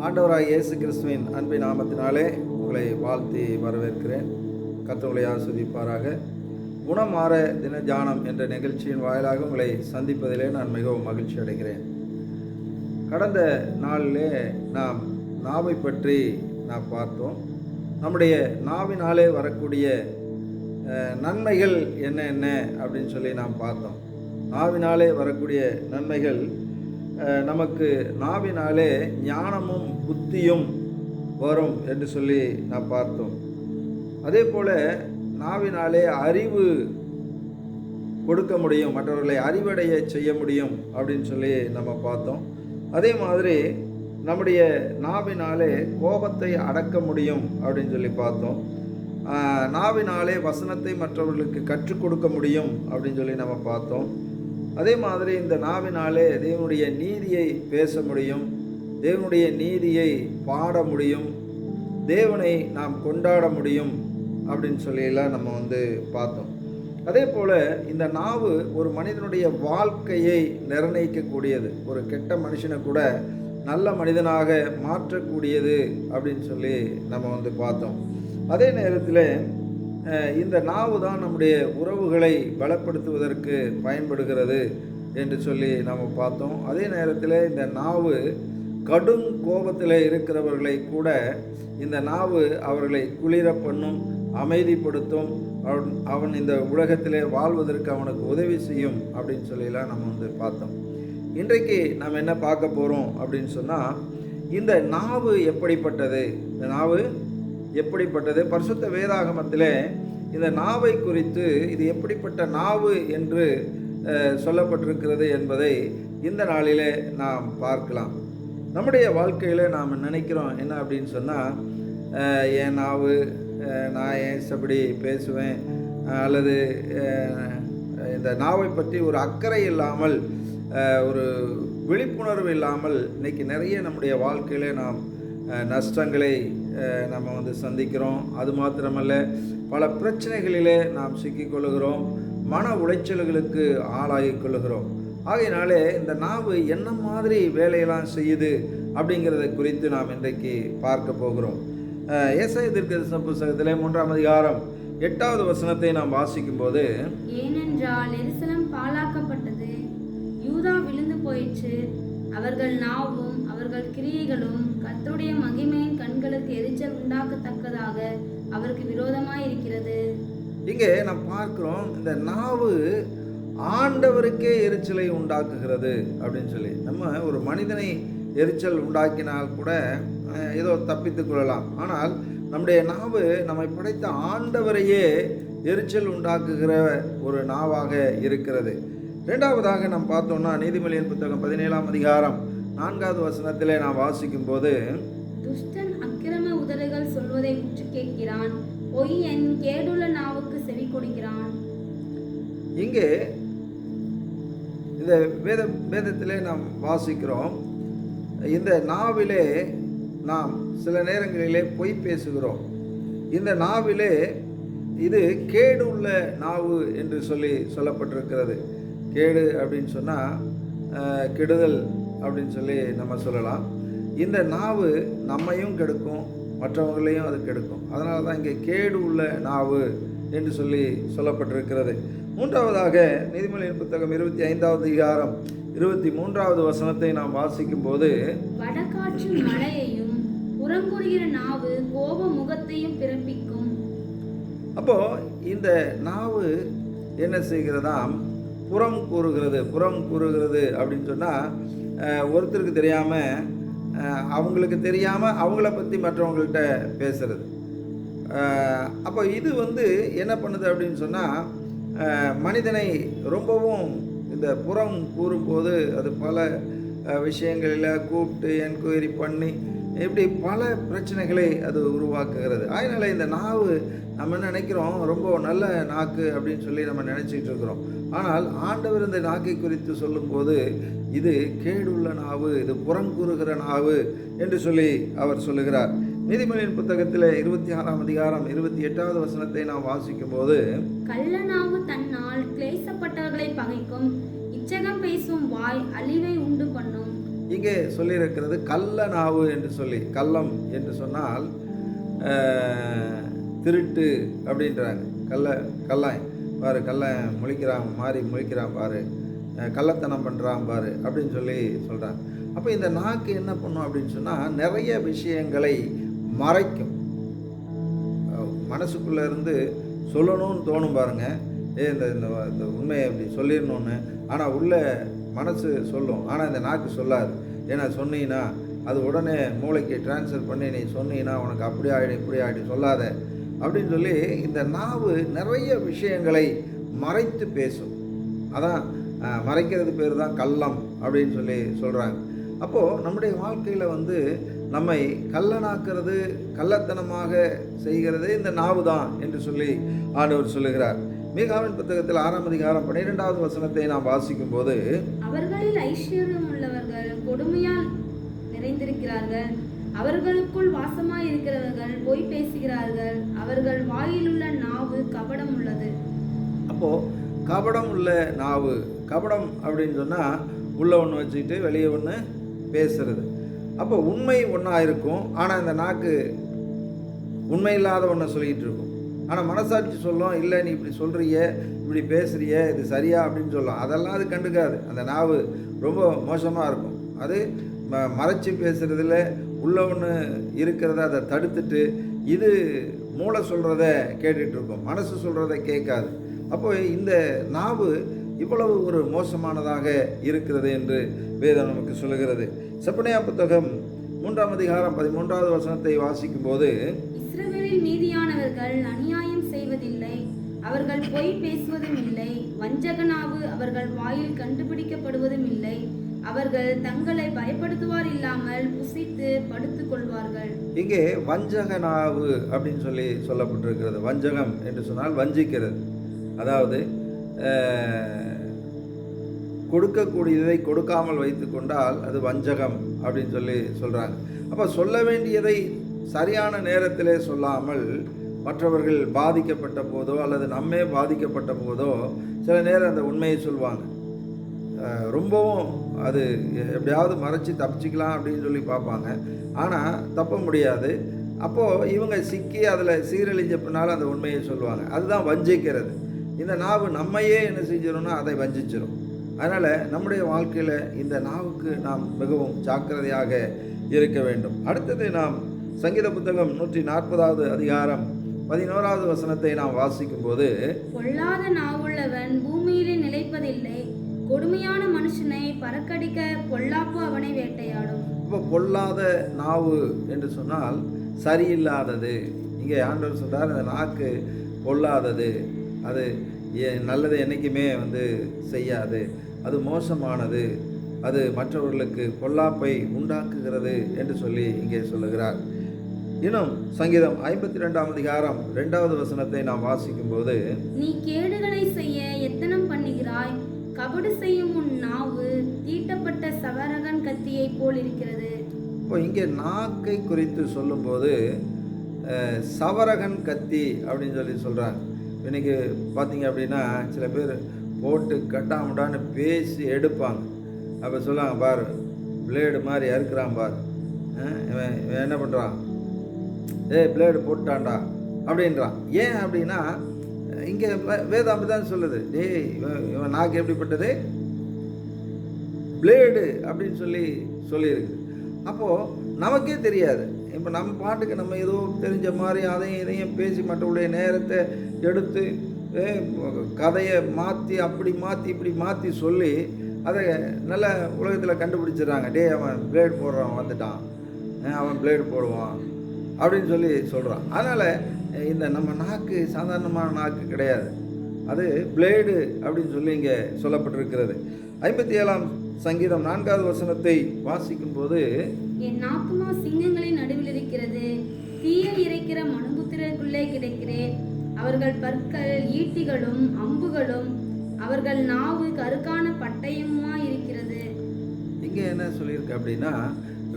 ஆண்டவராகிய இயேசு கிறிஸ்துவின் அன்பின் நாமத்தினாலே உங்களை வாழ்த்தி வரவேற்கிறேன். கர்த்தர் ஆசீர்வதிப்பாராக. குணமாற தின தியானம் என்ற நிகழ்ச்சியின் வாயிலாக உங்களை சந்திப்பதிலே நான் மிகவும் மகிழ்ச்சி அடைகிறேன். கடந்த நாளிலே நாம் நாவை பற்றி பார்த்தோம். நம்முடைய நாவினாலே வரக்கூடிய நன்மைகள் என்ன அப்படின்னு சொல்லி நாம் பார்த்தோம். நாவினாலே வரக்கூடிய நன்மைகள், நமக்கு நாவினாலே ஞானமும் புத்தியும் வரும் என்று சொல்லி நாம் பார்த்தோம். அதே போல் நாவினாலே அறிவு கொடுக்க முடியும், மற்றவர்களை அறிவடைய செய்ய முடியும் அப்படின்னு சொல்லி நம்ம பார்த்தோம். அதே மாதிரி நம்முடைய நாவினாலே கோபத்தை அடக்க முடியும் அப்படின்னு சொல்லி பார்த்தோம். நாவினாலே வசனத்தை மற்றவர்களுக்கு கற்றுக் கொடுக்க முடியும் அப்படின்னு சொல்லி நம்ம பார்த்தோம். அதே மாதிரி இந்த நாவினாலே தேவனுடைய நீதியை பேச முடியும், தேவனுடைய நீதியை பாட முடியும், தேவனை நாம் கொண்டாட முடியும் அப்படின்னு சொல்லியெல்லாம் நம்ம பார்த்தோம். அதே போல் இந்த நாவு ஒரு மனிதனுடைய வாழ்க்கையை நிர்ணயிக்கக்கூடியது, ஒரு கெட்ட மனுஷனை கூட நல்ல மனிதனாக மாற்றக்கூடியது அப்படின்னு சொல்லி நம்ம பார்த்தோம். அதே நேரத்தில் இந்த நாவு தான் நம்முடைய உறவுகளை பலப்படுத்துவதற்கு பயன்படுகிறது என்று சொல்லி நாம் பார்த்தோம். அதே நேரத்தில் இந்த நாவு கடும் கோபத்தில் இருக்கிறவர்களை கூட இந்த நாவு அவர்களை குளிர பண்ணும், அமைதிப்படுத்தும், அவன் இந்த உலகத்திலே வாழ்வதற்கு அவனுக்கு உதவி செய்யும் அப்படின்னு சொல்லிலாம் நம்ம பார்த்தோம். இன்றைக்கு நாம் என்ன பார்க்க போகிறோம் அப்படின்னு சொன்னால், இந்த நாவு எப்படிப்பட்டது, இந்த நாவு எப்படிப்பட்டது, பரிசுத்த வேதாகமத்திலே இந்த நாவை குறித்து இது எப்படிப்பட்ட நாவு என்று சொல்லப்பட்டிருக்கிறது என்பதை இந்த நாளிலே நாம் பார்க்கலாம். நம்முடைய வாழ்க்கையில் நாம் நினைக்கிறோம் என்ன அப்படின்னு சொன்னால், என் நாவு, நான் ஏன் இப்படி பேசுவேன், அல்லது இந்த நாவை பற்றி ஒரு அக்கறை இல்லாமல், ஒரு விழிப்புணர்வு இல்லாமல் இன்றைக்கி நிறைய நம்முடைய வாழ்க்கையில் நாம் நஷ்டங்களை நம்ம சந்திக்கிறோம். அது மாத்திரமல்ல, பல பிரச்சனைகளிலே நாம் சிக்கிக்கொள்ளுகிறோம், மன உளைச்சல்களுக்கு ஆளாகி கொள்ளுகிறோம். ஆகையினாலே இந்த நாவு என்ன மாதிரி வேலையெல்லாம் செய்யுது அப்படிங்கிறத குறித்து நாம் இன்றைக்கு பார்க்க போகிறோம். ஏசாயா தீர்க்கதரிசன புத்தகத்திலே 3ஆம் அதிகாரம் 8வது வசனத்தை நாம் வாசிக்கும் போது, ஏனென்றால் எருசலேம் பாழாக்கப்பட்டது, யூதா விழுந்து போயிற்று, அவர்கள் நாவும் அவர்கள் கிரியைகளும் கர்த்தருடைய மகிமையின் கண்களுக்கு எரிச்சல் உண்டாக்கத்தக்கதாக அவருக்கு விரோதமாய் இருக்கிறது. இங்கே நாம் பார்க்கிறோம், இந்த நாவு ஆண்டவருக்கே எரிச்சலை உண்டாக்குகிறது அப்படின்னு சொல்லி. நம்ம ஒரு மனிதனை எரிச்சல் உண்டாக்கினால் கூட ஏதோ தப்பித்து கொள்ளலாம். ஆனால் நம்முடைய நாவு நம்மை படைத்த ஆண்டவரையே எரிச்சல் உண்டாக்குகிற ஒரு நாவாக இருக்கிறது. இரண்டாவதாக நாம் பார்த்தோம்னா, நீதிமொழியின் புத்தகம் 17ஆம் அதிகாரம் 4வது வசனத்திலே நாம் வாசிக்கும் போது, துஷ்டன் அக்கிரம உதடுகள் சொல்வதை உற்று கேட்கிறான், பொய்யன் கேடுள்ள நாவுக்கு செவி கொடுக்கிறான். இங்கே இந்த வேதத்திலே நாம் வாசிக்கிறோம், இந்த நாவிலே நாம் சில நேரங்களிலே பொய் பேசுகிறோம். இந்த நாவிலே இது கேடு உள்ள நாவு என்று சொல்லப்பட்டிருக்கிறது. கேடு அப்படின்னு சொன்னால் கெடுதல் அப்படின்னு சொல்லி நம்ம சொல்லலாம். இந்த நாவு நம்மையும் கெடுக்கும், மற்றவங்களையும் அது கெடுக்கும். அதனால தான் இங்கே கேடு உள்ள நாவு என்று சொல்லப்பட்டிருக்கிறது. மூன்றாவதாக நீதிமொழியின் புத்தகம் 25வது அதிகாரம் 23வது வசனத்தை நாம் வாசிக்கும் போது, வடகாற்று மழையையும் புறங்குறுகிற நாவு கோப முகத்தையும் பிறப்பிக்கும். அப்போ இந்த நாவு என்ன செய்கிறதாம், புறம் கூறுகிறது அப்படின்னு சொன்னால், ஒருத்தருக்கு தெரியாமல், அவங்களுக்கு தெரியாமல் அவங்கள பற்றி மற்றவங்கள்ட்ட பேசுறது. அப்போ இது என்ன பண்ணுது அப்படின்னு சொன்னால், மனிதனை ரொம்பவும் இந்த புறம் கூறும்போது அது பல விஷயங்களில் கூப்பிட்டு என்கொயரி பண்ணி இப்படி பல பிரச்சனைகளை அது உருவாக்குகிறது. அதனால் இந்த நாவு நம்ம நினைக்கிறோம் ரொம்ப நல்ல நாக்கு அப்படின்னு சொல்லி நம்ம நினச்சிக்கிட்டு இருக்கிறோம். ஆனால் ஆண்டவர் இந்த நாக்கை குறித்து சொல்லும்போது, இது கேடுள்ள நாவு, இது புறங்கூறுகிற நாவு என்று சொல்லி அவர் சொல்லுகிறார். நீதிமொழியின் புத்தகத்தில் 26ஆம் அதிகாரம் 28வது வசனத்தை நாம் வாசிக்கும் போது, கள்ள நாவு தன்னால் கிளேசப்பட்டவர்களை பகைக்கும், இச்சகம் பேசும் வாய் அழிவை உண்டு பண்ணும். இங்கே சொல்லியிருக்கிறது கள்ள நாவு என்று சொல்லி. கள்ளம் என்று சொன்னால் திருட்டு அப்படின்றாங்க. கள்ளன் பாரு, கள்ளன் முழிக்கிறான், மாறி முழிக்கிறான் பாரு, கள்ளத்தனம் பண்ணுறான் பாரு அப்படின்னு சொல்லி சொல்கிறாங்க. அப்போ இந்த நாக்கு என்ன பண்ணும் அப்படின்னு சொன்னால் நிறைய விஷயங்களை மறைக்கும். மனசுக்குள்ளே இருந்து சொல்லணும்னு தோணும் பாருங்க, இந்த உண்மையை இப்படி சொல்லிடணும்னு. ஆனால் உள்ள மனசு சொல்லும், ஆனால் இந்த நாக்கு சொல்லாது. ஏன்னா சொன்னீங்கன்னா அது உடனே மூளைக்கு ட்ரான்ஸ்ஃபர் பண்ணி நீ சொன்னீங்கன்னா உனக்கு அப்படி ஆகிடும் இப்படி ஆகிடும் சொல்லாத அப்படின்னு சொல்லி இந்த நாவு நிறைய விஷயங்களை மறைத்து பேசும். அதான் மறைக்கிறது பேர் தான் கள்ளம் அப்படின்னு சொல்லி சொல்கிறாங்க. அப்போது நம்முடைய வாழ்க்கையில் நம்மை கள்ளனாக்குறது, கள்ளத்தனமாக செய்கிறது இந்த நாவு தான் என்று சொல்லி ஆண்டவர் சொல்லுகிறார். மீகாவின் புத்தகத்தில் 6ஆம் அதிகாரம் 12வது வசனத்தை நாம் வாசிக்கும் போது, அவர்களில் ஐஸ்வர்யம் உள்ளவர்கள் கொடுமையால் நிறைந்திருக்கிறார்கள், அவர்களுக்குள் வாசமாய் இருக்கிறவர்கள் பொய் பேசுகிறார்கள், அவர்கள் வாயிலுள்ள நாவு கபடம் உள்ளது. அப்போ கபடம் உள்ள நாவு, கபடம் அப்படின்னு சொன்னால் உள்ள ஒன்று வச்சுக்கிட்டு வெளியே ஒன்று பேசுறது. அப்போ உண்மை ஒன்றா இருக்கும், ஆனால் இந்த நாக்கு உண்மை இல்லாத ஒன்றை சொல்லிக்கிட்டு இருக்கும். ஆனால் மனசாட்சி சொல்லும், இல்லை நீ இப்படி சொல்கிறிய, இப்படி பேசுகிறிய, இது சரியா அப்படின்னு சொல்லும். அதெல்லாம் அது கண்டுக்காது. அந்த நாவு ரொம்ப மோசமாக இருக்கும். அது மறைச்சி பேசுகிறதுல உள்ள ஒன்று இருக்கிறத அதை தடுத்துட்டு இது மூளை சொல்கிறத கேட்டுட்ருக்கும், மனசு சொல்கிறத கேட்காது. அப்போ இந்த நாவு இவ்வளவு ஒரு மோசமானதாக இருக்கிறது என்று வேதம் நமக்கு சொல்லுகிறது. செப்பனியா புத்தகம் 3ஆம் அதிகாரம் 13வது வசனத்தை வாசிக்கும் போது, இஸ்ரவேலில் மீதியானவர்கள் அநியாயம் செய்வதில்லை, அவர்கள் பொய் பேசுவதும் இல்லை, வஞ்சகனாவு அவர்கள் வாயில் கண்டுபிடிக்கப்படுவதும் இல்லை, அவர்கள் தங்களை பயப்படுத்துவார் இல்லாமல் புசித்து படுத்துக் கொள்வார்கள். இங்கே வஞ்சகனாவு அப்படின்னு சொல்லி சொல்லப்பட்டிருக்கிறது. வஞ்சகம் என்று சொன்னால் வஞ்சிக்கிறது. அதாவது கொடுக்கக்கூடியதை கொடுக்காமல் வைத்து கொண்டால் அது வஞ்சகம் அப்படின்னு சொல்லி சொல்கிறாங்க. அப்போ சொல்ல வேண்டியதை சரியான நேரத்திலே சொல்லாமல் மற்றவர்கள் பாதிக்கப்பட்ட போதோ அல்லது நம்மே பாதிக்கப்பட்ட போதோ சில நேரம் அந்த உண்மையை சொல்லுவாங்க. ரொம்பவும் அது எப்படியாவது மறைச்சி தப்பிச்சிக்கலாம் அப்படின்னு சொல்லி பார்ப்பாங்க, ஆனால் தப்ப முடியாது. அப்போது இவங்க சிக்கி அதில் சீரழிஞ்ச பின்னால் அந்த உண்மையை சொல்லுவாங்க. அதுதான் வஞ்சிக்கிறது. இந்த நாவு நம்மையே என்ன செஞ்சிடும்னா அதை வஞ்சிச்சிடும். அதனால் நம்முடைய வாழ்க்கையில் இந்த நாவுக்கு நாம் மிகவும் ஜாக்கிரதையாக இருக்க வேண்டும். அடுத்தது நாம் சங்கீத புத்தகம் 140வது அதிகாரம் 11வது வசனத்தை நாம் வாசிக்கும் போது, பொல்லாத நாவுள்ளவன் பூமியிலே நிலைப்பதில்லை, கொடுமையான மனுஷனை பறக்கடிக்க பொல்லாப்பு அவனை வேட்டையாடும். இப்போ பொல்லாத நாவு என்று சொன்னால் சரியில்லாதது. இங்கே ஆண்டவர் சொல்றார், அந்த நாக்கு பொல்லாதது, அது நல்லது என்றைக்குமே செய்யாது, அது மோசமானது, அது மற்றவர்களுக்கு பொல்லாப்பை உண்டாக்குகிறது என்று சொல்லி இங்கே சொல்லுகிறார். இன்னும் சங்கீதம் 52ஆம் அதிகாரம் 2வது வசனத்தை நாம் வாசிக்கும் போது, நீ கேடுகளை செய்ய எத்தனம் பண்ணுகிறாய், கபடு செய்யும் உன் நாவு தீட்டப்பட்ட சவரகன் கத்தியை போல் இருக்கிறது. இப்போ இங்கே நாக்கை குறித்து சொல்லும்போது சவரகன் கத்தி அப்படின்னு சொல்லி சொல்கிறாங்க. இன்றைக்கி பார்த்தீங்க அப்படின்னா சில பேர் போட்டு கட்டாமுடான்னு பேசி எடுப்பாங்க. அப்போ சொல்லுவாங்க, பாரு பிளேடு மாதிரி அறுக்கிறான் பாரு, இவன் என்ன பண்ணுறான், பிளேடு போட்டான்டா அப்படின்றான். ஏன் அப்படின்னா இங்கே வேதாம்பி தான் சொல்லுது, இவன் நாக்கு எப்படிப்பட்டது, பிளேடு அப்படின்னு சொல்லியிருக்கு. அப்போது நமக்கே தெரியாது. இப்போ நம்ம பாட்டுக்கு நம்ம ஏதோ தெரிஞ்ச மாதிரி அதையும் இதையும் பேசி மற்றவருடைய நேரத்தை எடுத்து கதையை மாற்றி அப்படி மாற்றி இப்படி மாற்றி சொல்லி அதை நல்ல உலகத்தில் கண்டுபிடிச்சிடுறாங்க. அவன் பிளேடு போடுறான், வந்துட்டான், அவன் பிளேடு போடுவான் அப்படின்னு சொல்கிறான். அதனால் இந்த நம்ம நாக்கு சாதாரணமான நாக்கு கிடையாது, அது பிளேடு அப்படின்னு சொல்லி இங்கே சொல்லப்பட்டிருக்கிறது. 57ஆம் சங்கீதம் 4வது வசனத்தை வாசிக்கும் போது, என் ஆத்துமா சிங்கங்களின் நடுவில் இருக்கிறது, தீயை இறைக்கிற மனுபுத்திரருக்குள்ளே கிடைக்கிறேன், அவர்கள் பற்கள் ஈட்டிகளும் அம்புகளும், அவர்கள் நாவு கருக்கான பட்டயமுமா இருக்கிறது. இங்கே என்ன சொல்லியிருக்கு அப்படின்னா,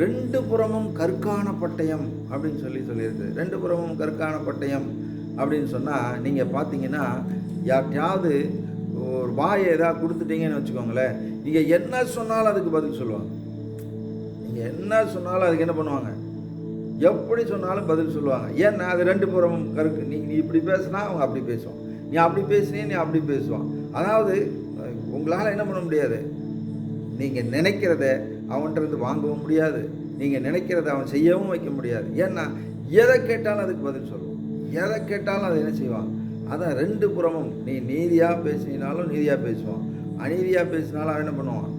2 புறமும் கற்கான பட்டயம் அப்படின்னு சொல்லியிருக்கு. 2 புறமும் கற்கான பட்டயம் அப்படின்னு சொன்னால் நீங்கள் பார்த்தீங்கன்னா யார்கிட்டையாவது ஒரு வாயை ஏதாவது கொடுத்துட்டீங்கன்னு வச்சுக்கோங்களேன், நீங்கள் என்ன சொன்னாலும் அதுக்கு பதில் சொல்லுவாங்க. நீங்கள் என்ன சொன்னாலும் அதுக்கு என்ன பண்ணுவாங்க, எப்படி சொன்னாலும் பதில் சொல்லுவாங்க. ஏன்னா அது ரெண்டு புறமும் கருக்கு. நீ இப்படி பேசுனா அவங்க அப்படி பேசுவான், நீ அப்படி பேசுனே நீ அப்படி பேசுவான். அதாவது உங்களால் என்ன பண்ண முடியாது, நீங்கள் நினைக்கிறத அவன்கிட்ட வாங்கவும் முடியாது, நீங்கள் நினைக்கிறத அவன் செய்யவும் வைக்க முடியாது. ஏன்னா எதை கேட்டாலும் அதுக்கு பதில் சொல்லுவான், எதை கேட்டாலும் அதை என்ன செய்வான். அதான் ரெண்டு புறமும் நீ நீதியாக பேசினாலும் நீதியாக பேசுவான், அநீதியாக பேசினாலும் அவன் என்ன பண்ணுவான்,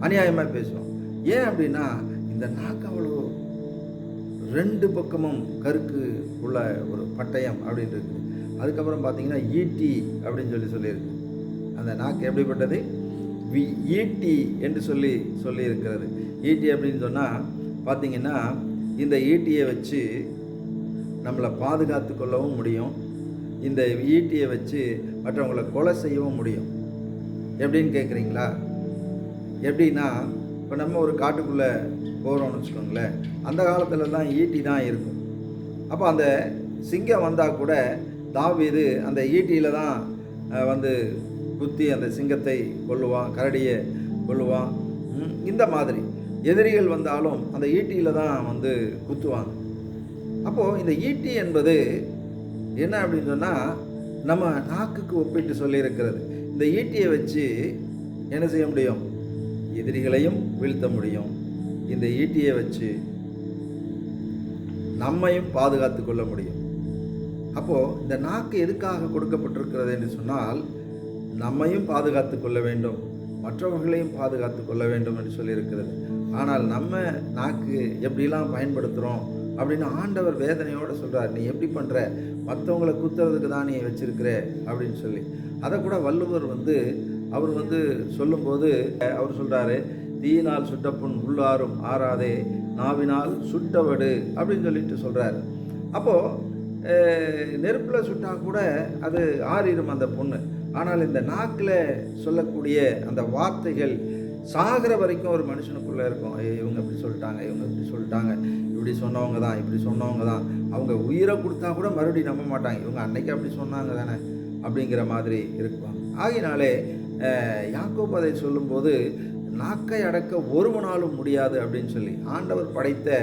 அநியாயமாக பேசுவான். ஏன் அப்படின்னா இந்த நாக்கு அவ்வளோ ரெண்டு பக்கமும் கருக்கு உள்ள ஒரு பட்டயம் அப்படின்னு இருக்குது. அதுக்கப்புறம் பார்த்தீங்கன்னா ஈட்டி அப்படின்னு சொல்லியிருக்கு. அந்த நாக்கு எப்படிப்பட்டது, ஈட்டி என்று சொல்லி இருக்கிறது. ஈட்டி அப்படின்னு சொன்னால் பார்த்தீங்கன்னா இந்த ஈட்டியை வச்சு நம்மளை பாதுகாத்து கொள்ளவும் முடியும், இந்த ஈட்டியை வச்சு மற்றவங்களை கொலை செய்யவும் முடியும். எப்படின்னு கேட்குறீங்களா? எப்படின்னா இப்போ நம்ம ஒரு காட்டுக்குள்ளே போகிறோம்னு வச்சுக்கோங்களேன், அந்த காலத்தில் தான் ஈட்டி தான் இருக்கும். அப்போ அந்த சிங்கம் வந்தால் கூட தாவீது அந்த ஈட்டியில் தான் வந்து குத்தி அந்த சிங்கத்தை கொல்லுவான், கரடியை கொல்லுவான். இந்த மாதிரி எதிரிகள் வந்தாலும் அந்த ஈட்டியில் தான் வந்து குத்துவாங்க. அப்போது இந்த ஈட்டி என்பது என்ன அப்படின்னு சொன்னால் நம்ம நாக்குக்கு ஒப்பிட்டு சொல்லியிருக்கிறது. இந்த ஈட்டியை வச்சு என்ன செய்ய முடியும், எதிரிகளையும் வீழ்த்த முடியும். இந்த ஈட்டியை வச்சு நம்மையும் பாதுகாத்து கொள்ள முடியும். அப்போது இந்த நாக்கு எதுக்காக கொடுக்கப்பட்டிருக்கிறது என்று சொன்னால் நம்மையும் பாதுகாத்து கொள்ள வேண்டும், மற்றவர்களையும் பாதுகாத்து கொள்ள வேண்டும் என்று சொல்லியிருக்கிறது. ஆனால் நம்ம நாக்கு எப்படிலாம் பயன்படுத்துகிறோம் அப்படின்னு ஆண்டவர் வேதனையோடு சொல்கிறார். நீ எப்படி பண்ணுற, மற்றவங்களை குத்துறதுக்கு தான் நீ வச்சிருக்கிற அப்படின்னு சொல்லி. அதை கூட வள்ளுவர் அவர் சொல்லும்போது அவர் சொல்கிறாரு, தீயினால் சுட்டப்புண் உள்ளாரும் ஆறாதே, நாவினால் சுட்டவடு அப்படின்னு சொல்லிட்டு சொல்கிறாரு. அப்போது நெருப்பில் சுட்டால் கூட அது ஆறிடும் அந்த புண்ணு. ஆனால் இந்த நாக்கில் சொல்லக்கூடிய அந்த வார்த்தைகள் சாகிற வரைக்கும் ஒரு மனுஷனுக்குள்ளே இருக்கும். இவங்க இப்படி சொல்லிட்டாங்க, இவங்க இப்படி சொல்லிட்டாங்க, இப்படி சொன்னவங்க தான், இப்படி சொன்னவங்க தான். அவங்க உயிரை கொடுத்தா கூட மறுபடியும் நம்ப மாட்டாங்க, இவங்க அன்னைக்கு அப்படி சொன்னாங்க தானே அப்படிங்கிற மாதிரி இருப்பாங்க. ஆகினாலே யாக்கோபு அதை சொல்லும்போது நாக்கை அடக்க ஒருவனாலும் முடியாது அப்படின்னு சொல்லி, ஆண்டவர் படைத்த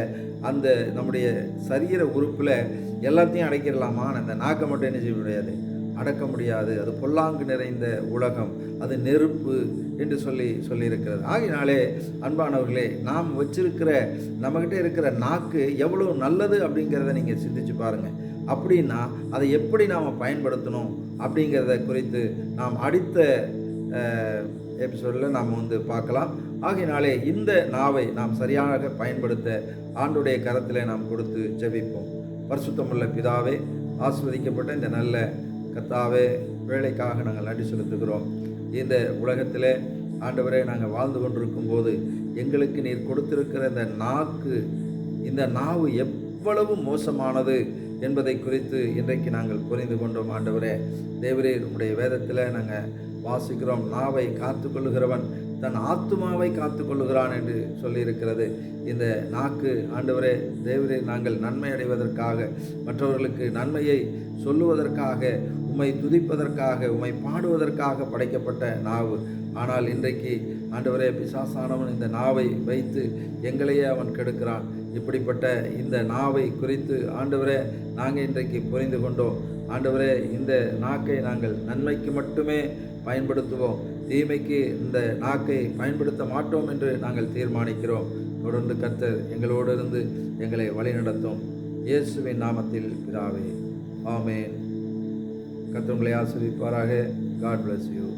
அந்த நம்முடைய சரீர உறுப்பில் எல்லாத்தையும் அடைக்கிடலாமா, அந்த நாக்கை மட்டும் என்ன செய்ய முடியாது, அடக்க முடியாது. அது பொல்லாங்கு நிறைந்த உலகம், அது நெருப்பு என்று சொல்லியிருக்கிறது. ஆகினாலே அன்பானவர்களே, நாம் வச்சிருக்கிற நம்மகிட்ட இருக்கிற நாக்கு எவ்வளோ நல்லது அப்படிங்கிறத நீங்கள் சிந்திச்சு பாருங்கள். அப்படின்னா அதை எப்படி நாம் பயன்படுத்தணும் அப்படிங்கிறத குறித்து நாம் அடுத்த எபிசோடில் நாம் பார்க்கலாம். ஆகினாலே இந்த நாவை நாம் சரியாக பயன்படுத்த ஆண்டுடைய கரத்தில் நாம் கொடுத்து ஜெபிப்போம். பரிசுத்தமுள்ள பிதாவே, ஆசீர்வதிக்கப்பட்ட இந்த நல்ல கர்த்தாவே, வேலைக்காக நாங்கள் நன்றி செலுத்துகிறோம். இந்த உலகத்தில் ஆண்டவரே நாங்கள் வாழ்ந்து கொண்டிருக்கும் போது எங்களுக்கு நீர் கொடுத்திருக்கிற இந்த நாவு எவ்வளவு மோசமானது என்பதை குறித்து இன்றைக்கு நாங்கள் புரிந்து கொண்டோம். ஆண்டவரே தேவரே, உம்முடைய வேதத்தில் நாங்கள் வாசிக்கிறோம், நாவை காத்து கொள்ளுகிறவன் தன் ஆத்துமாவை காத்து கொள்ளுகிறான் என்று சொல்லியிருக்கிறது. இந்த நாக்கு ஆண்டவரே தேவரே, நாங்கள் நன்மை அடைவதற்காக, மற்றவர்களுக்கு நன்மையை சொல்லுவதற்காக, உம்மை துதிப்பதற்காக, உம்மை பாடுவதற்காக படைக்கப்பட்ட நாவு. ஆனால் இன்றைக்கு ஆண்டவரே, பிசாசானவன் இந்த நாவை வைத்து எங்களையே அவன் கெடுக்கிறான். இப்படிப்பட்ட இந்த நாவை குறித்து ஆண்டவரே நாங்கள் இன்றைக்கு புரிந்து கொண்டோம். ஆண்டவரே, இந்த நாக்கை நாங்கள் நன்மைக்கு மட்டுமே பயன்படுத்துவோம், தீமைக்கு இந்த நாக்கை பயன்படுத்த மாட்டோம் என்று நாங்கள் தீர்மானிக்கிறோம். தொடர்ந்து கர்த்தர் எங்களோடு இருந்து எங்களை வழிநடத்தும். இயேசுவின் நாமத்தில் பிதாவே, ஆமென். கர்த்தர் உங்களை ஆசீர்வதிப்பாராக. God bless you.